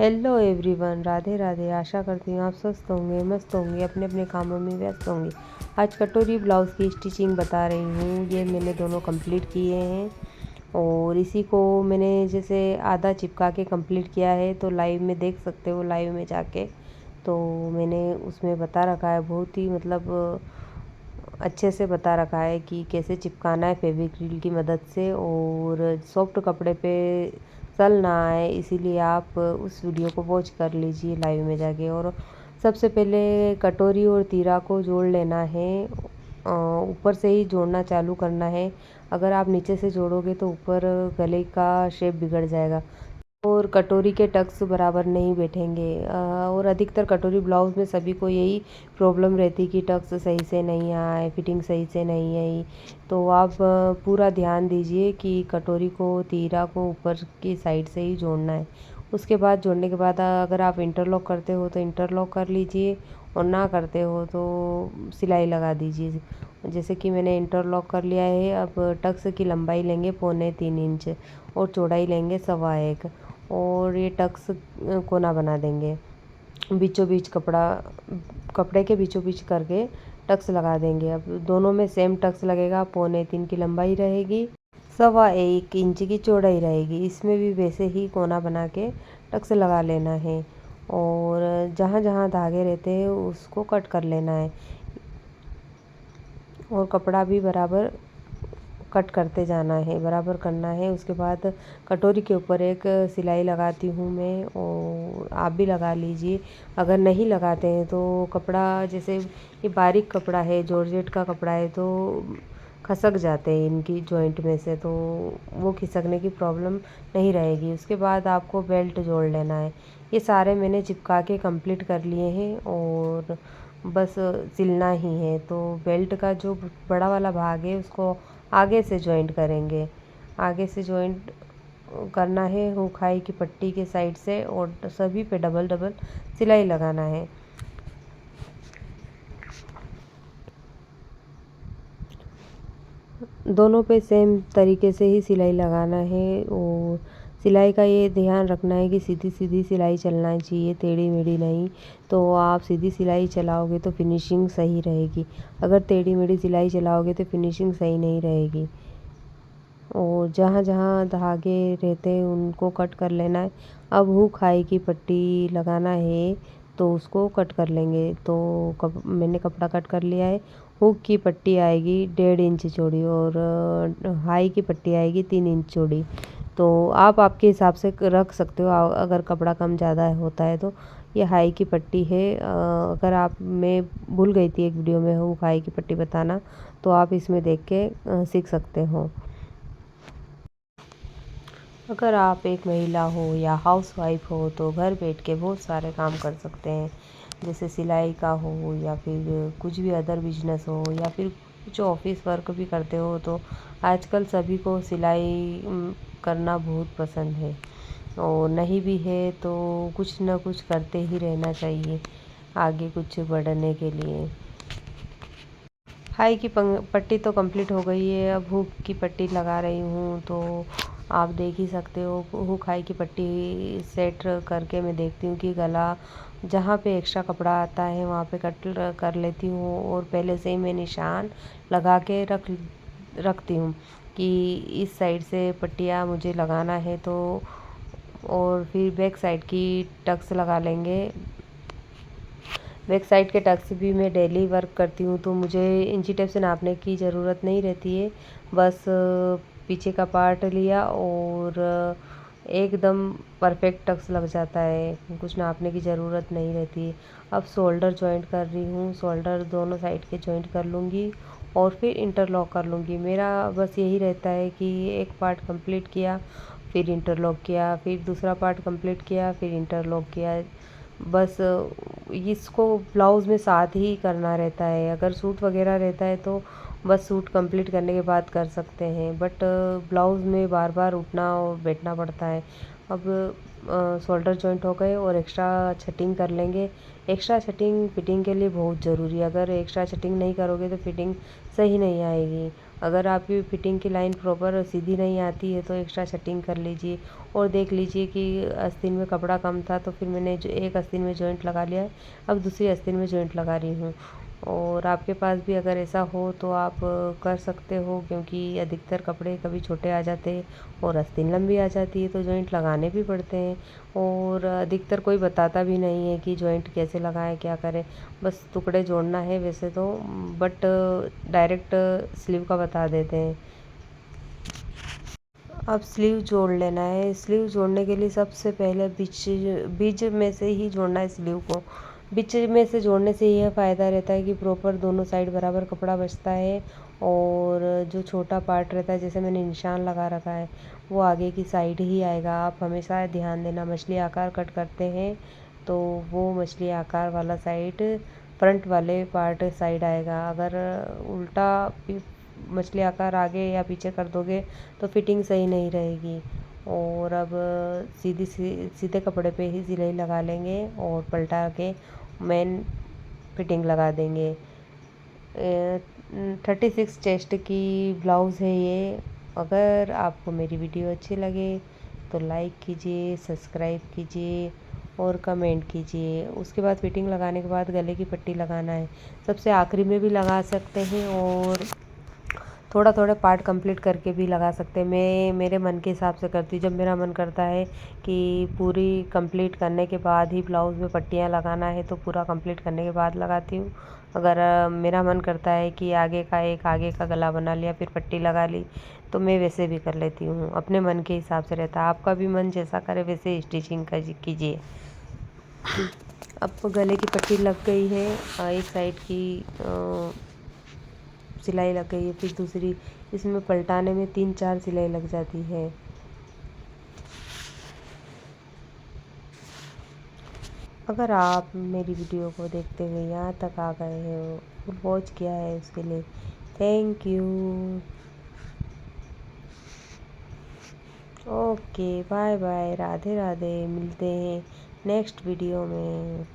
Hello everyone, Radhe Radhe. आशा करती हूँ आप स्वस्थ होंगे, मस्त होंगे, अपने अपने कामों में व्यस्त होंगे। आज कटोरी ब्लाउज़ की स्टिचिंग बता रही हूँ। ये मैंने दोनों कंप्लीट किए हैं और इसी को मैंने जैसे आधा चिपका के कंप्लीट किया है, तो लाइव में देख सकते हो, लाइव में जाके। तो मैंने उसमें बता रखा है, बहुत ही मतलब अच्छे से बता रखा है कि कैसे चिपकाना है फेविक्रिल की मदद से, और सॉफ्ट कपड़े पे सल ना आए, इसीलिए आप उस वीडियो को वॉच कर लीजिए लाइव में जाके। और सबसे पहले कटोरी और तीरा को जोड़ लेना है। ऊपर से ही जोड़ना चालू करना है। अगर आप नीचे से जोड़ोगे तो ऊपर गले का शेप बिगड़ जाएगा और कटोरी के टक्स बराबर नहीं बैठेंगे। और अधिकतर कटोरी ब्लाउज़ में सभी को यही प्रॉब्लम रहती कि टक्स सही से नहीं आए, फिटिंग सही से नहीं आई। तो आप पूरा ध्यान दीजिए कि कटोरी को, तीरा को ऊपर की साइड से ही जोड़ना है। उसके बाद जोड़ने के बाद अगर आप इंटरलॉक करते हो तो इंटरलॉक कर लीजिए, और ना करते हो तो सिलाई लगा दीजिए। जैसे कि मैंने इंटरलॉक कर लिया है। अब टक्स की लंबाई लेंगे 3.25 इंच और चौड़ाई लेंगे 1.25, और ये टक्स कोना बना देंगे। बीचों बीच कपड़े के बीचों बीच करके टक्स लगा देंगे। अब दोनों में सेम टक्स लगेगा। 3.25 की लंबाई रहेगी, 1.25 इंच की चौड़ाई रहेगी। इसमें भी वैसे ही कोना बना के टक्स लगा लेना है, और जहाँ जहाँ धागे रहते हैं उसको कट कर लेना है, और कपड़ा भी बराबर कट करते जाना है, बराबर करना है। उसके बाद कटोरी के ऊपर एक सिलाई लगाती हूँ मैं, और आप भी लगा लीजिए। अगर नहीं लगाते हैं तो कपड़ा, जैसे ये बारीक कपड़ा है, जॉर्जेट का कपड़ा है, तो खसक जाते हैं इनकी जॉइंट में से, तो वो खिसकने की प्रॉब्लम नहीं रहेगी। उसके बाद आपको बेल्ट जोड़ लेना है। ये सारे मैंने चिपका के कंप्लीट कर लिए हैं और बस सिलना ही है। तो बेल्ट का जो बड़ा वाला भाग है उसको आगे से जॉइंट करेंगे। आगे से जॉइंट करना है हुक हाई की पट्टी के साइड से, और सभी पे डबल डबल सिलाई लगाना है। दोनों पे सेम तरीके से ही सिलाई लगाना है, और सिलाई का ये ध्यान रखना है कि सीधी सीधी सिलाई चलना चाहिए, टेढ़ी मेढ़ी नहीं। तो आप सीधी सिलाई चलाओगे तो फिनिशिंग सही रहेगी, अगर टेढ़ी मेढ़ी सिलाई चलाओगे तो फिनिशिंग सही नहीं रहेगी। और जहाँ जहाँ धागे रहते हैं उनको कट कर लेना है। अब हुक हाई की पट्टी लगाना है, तो उसको कट कर लेंगे। तो मैंने कपड़ा कट कर लिया है। हुक की पट्टी आएगी 1.5 इंच चौड़ी, और हाई की पट्टी आएगी 3 इंच चौड़ी। तो आप आपके हिसाब से रख सकते हो, अगर कपड़ा कम ज़्यादा होता है तो। ये हाई की पट्टी है। अगर आप, मैं भूल गई थी एक वीडियो में हुक हाई की पट्टी बताना, तो आप इसमें देख के सीख सकते हो। अगर आप एक महिला हो या हाउसवाइफ हो तो घर बैठ के बहुत सारे काम कर सकते हैं, जैसे सिलाई का हो, या फिर कुछ भी अदर बिजनेस हो, या फिर कुछ ऑफिस वर्क भी करते हो। तो आजकल सभी को सिलाई करना बहुत पसंद है, और नहीं भी है तो कुछ ना कुछ करते ही रहना चाहिए आगे कुछ बढ़ने के लिए। हाई की पट्टी तो कंप्लीट हो गई है। अब हुक की पट्टी लगा रही हूँ, तो आप देख ही सकते हो। हुक हाई की पट्टी सेट करके मैं देखती हूँ कि गला जहाँ पे एक्स्ट्रा कपड़ा आता है वहाँ पे कट कर लेती हूँ, और पहले से ही मैं निशान लगा के रखती हूँ कि इस साइड से पट्टियाँ मुझे लगाना है। तो और फिर बैक साइड की टक्स लगा लेंगे। बैक साइड के टक्स भी मैं डेली वर्क करती हूँ, तो मुझे इंची टेप से नापने की ज़रूरत नहीं रहती है। बस पीछे का पार्ट लिया और एकदम परफेक्ट टक्स लग जाता है, कुछ नापने की ज़रूरत नहीं रहती है। अब शोल्डर जॉइंट कर रही हूँ। शोल्डर दोनों साइड के जॉइंट कर लूँगी और फिर इंटरलॉक कर लूँगी। मेरा बस यही रहता है कि एक पार्ट कंप्लीट किया, फिर इंटरलॉक किया, फिर दूसरा पार्ट कंप्लीट किया, फिर इंटरलॉक किया। बस इसको ब्लाउज़ में साथ ही करना रहता है। अगर सूट वगैरह रहता है तो बस सूट कंप्लीट करने के बाद कर सकते हैं, बट ब्लाउज़ में बार बार उठना और बैठना पड़ता है। अब शोल्डर जॉइंट हो गए और एक्स्ट्रा छटिंग कर लेंगे। एक्स्ट्रा छटिंग फिटिंग के लिए बहुत ज़रूरी है। अगर एक्स्ट्रा छटिंग नहीं करोगे तो फिटिंग सही नहीं आएगी। अगर आपकी फिटिंग की लाइन प्रॉपर सीधी नहीं आती है तो एक्स्ट्रा सेटिंग कर लीजिए। और देख लीजिए कि आस्तीन में कपड़ा कम था तो फिर मैंने जो एक आस्तीन में जॉइंट लगा लिया है, अब दूसरी आस्तीन में जॉइंट लगा रही हूँ। और आपके पास भी अगर ऐसा हो तो आप कर सकते हो, क्योंकि अधिकतर कपड़े कभी छोटे आ जाते हैं और आस्तीन लंबी आ जाती है तो जॉइंट लगाने भी पड़ते हैं। और अधिकतर कोई बताता भी नहीं है कि जॉइंट कैसे लगाएं, क्या करें, बस टुकड़े जोड़ना है वैसे तो, बट डायरेक्ट स्लीव का बता देते हैं। अब स्लीव जोड़ लेना है। स्लीव जोड़ने के लिए सबसे पहले बीच बीच में से ही जोड़ना है स्लीव को। बीच में से जोड़ने से यह फ़ायदा रहता है कि प्रॉपर दोनों साइड बराबर कपड़ा बचता है। और जो छोटा पार्ट रहता है, जैसे मैंने निशान लगा रखा है, वो आगे की साइड ही आएगा। आप हमेशा ध्यान देना, मछली आकार कट करते हैं तो वो मछली आकार वाला साइड फ्रंट वाले पार्ट साइड आएगा। अगर उल्टा मछली आकार आगे या पीछे कर दोगे तो फिटिंग सही नहीं रहेगी। और अब सीधे कपड़े पे ही सिलाई लगा लेंगे और पलटा के मेन फिटिंग लगा देंगे। 36 चेस्ट की ब्लाउज़ है ये। अगर आपको मेरी वीडियो अच्छी लगे तो लाइक कीजिए, सब्सक्राइब कीजिए और कमेंट कीजिए। उसके बाद फिटिंग लगाने के बाद गले की पट्टी लगाना है, सबसे आखिरी में भी लगा सकते हैं और थोड़ा थोड़ा पार्ट कंप्लीट करके भी लगा सकते हैं। मैं मेरे मन के हिसाब से करती हूँ। जब मेरा मन करता है कि पूरी कंप्लीट करने के बाद ही ब्लाउज़ में पट्टियाँ लगाना है तो पूरा कंप्लीट करने के बाद लगाती हूँ। अगर मेरा मन करता है कि आगे का गला बना लिया फिर पट्टी लगा ली, तो मैं वैसे भी कर लेती हूँ। अपने मन के हिसाब से रहता है, आपका भी मन जैसा करे वैसे स्टिचिंग कीजिए। अब गले की पट्टी लग गई है, एक साइड की सिलाई लग गई है, फिर दूसरी इसमें पलटाने में 3-4 सिलाई लग जाती है। अगर आप मेरी वीडियो को देखते हुए यहाँ तक आ गए हो और वॉच किया है उसके लिए thank you. Okay, bye bye, Radhe Radhe, मिलते हैं नेक्स्ट वीडियो में।